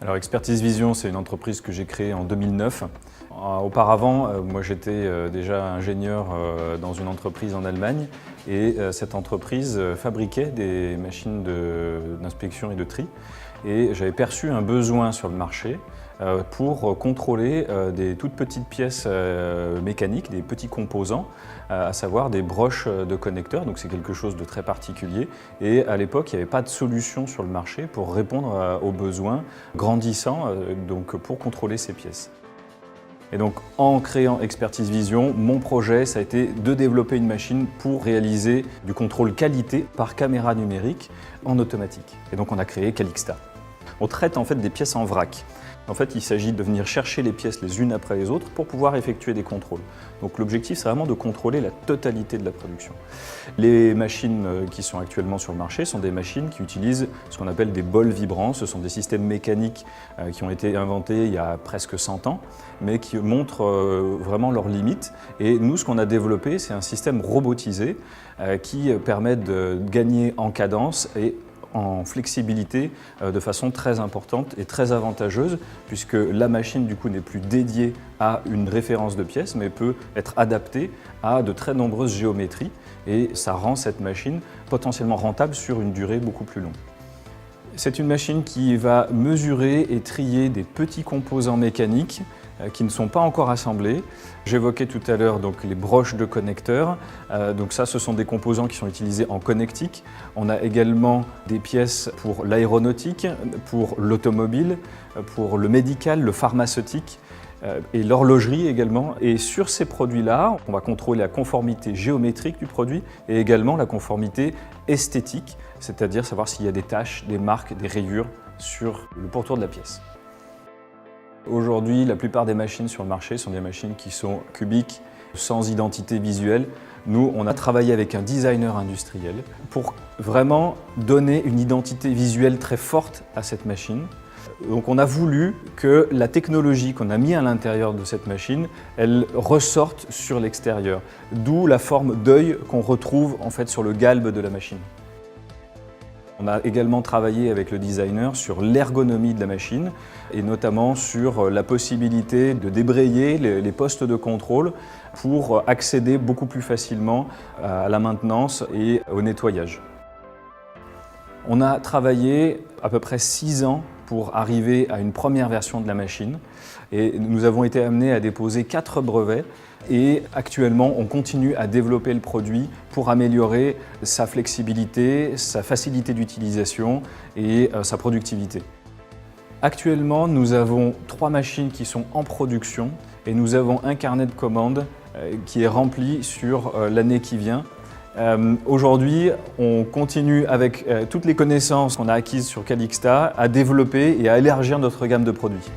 Alors Expertise Vision, c'est une entreprise que j'ai créée en 2009. Auparavant, moi j'étais déjà ingénieur dans une entreprise en Allemagne et cette entreprise fabriquait des machines d'inspection et de tri. Et j'avais perçu un besoin sur le marché pour contrôler des toutes petites pièces mécaniques, des petits composants, à savoir des broches de connecteurs, donc c'est quelque chose de très particulier. Et à l'époque, il n'y avait pas de solution sur le marché pour répondre aux besoins grandissants donc pour contrôler ces pièces. Et donc en créant Expertise Vision, mon projet ça a été de développer une machine pour réaliser du contrôle qualité par caméra numérique en automatique. Et donc on a créé Calixta. On traite en fait des pièces en vrac. En fait, il s'agit de venir chercher les pièces les unes après les autres pour pouvoir effectuer des contrôles. Donc l'objectif, c'est vraiment de contrôler la totalité de la production. Les machines qui sont actuellement sur le marché sont des machines qui utilisent ce qu'on appelle des bols vibrants. Ce sont des systèmes mécaniques qui ont été inventés il y a presque 100 ans, mais qui montrent vraiment leurs limites. Et nous, ce qu'on a développé, c'est un système robotisé qui permet de gagner en cadence et en flexibilité de façon très importante et très avantageuse puisque la machine du coup n'est plus dédiée à une référence de pièce mais peut être adaptée à de très nombreuses géométries et ça rend cette machine potentiellement rentable sur une durée beaucoup plus longue. C'est une machine qui va mesurer et trier des petits composants mécaniques qui ne sont pas encore assemblés. J'évoquais tout à l'heure donc les broches de connecteurs. Donc ça, ce sont des composants qui sont utilisés en connectique. On a également des pièces pour l'aéronautique, pour l'automobile, pour le médical, le pharmaceutique et l'horlogerie également. Et sur ces produits-là, on va contrôler la conformité géométrique du produit et également la conformité esthétique, c'est-à-dire savoir s'il y a des taches, des marques, des rayures sur le pourtour de la pièce. Aujourd'hui, la plupart des machines sur le marché sont des machines qui sont cubiques, sans identité visuelle. Nous, on a travaillé avec un designer industriel pour vraiment donner une identité visuelle très forte à cette machine. Donc on a voulu que la technologie qu'on a mis à l'intérieur de cette machine, elle ressorte sur l'extérieur. D'où la forme d'œil qu'on retrouve en fait sur le galbe de la machine. On a également travaillé avec le designer sur l'ergonomie de la machine et notamment sur la possibilité de débrayer les postes de contrôle pour accéder beaucoup plus facilement à la maintenance et au nettoyage. On a travaillé à peu près 6 ans pour arriver à une première version de la machine et nous avons été amenés à déposer 4 brevets et actuellement on continue à développer le produit pour améliorer sa flexibilité, sa facilité d'utilisation et sa productivité. Actuellement nous avons 3 machines qui sont en production et nous avons un carnet de commandes qui est rempli sur l'année qui vient. Aujourd'hui, on continue avec toutes les connaissances qu'on a acquises sur Calixta à développer et à élargir notre gamme de produits.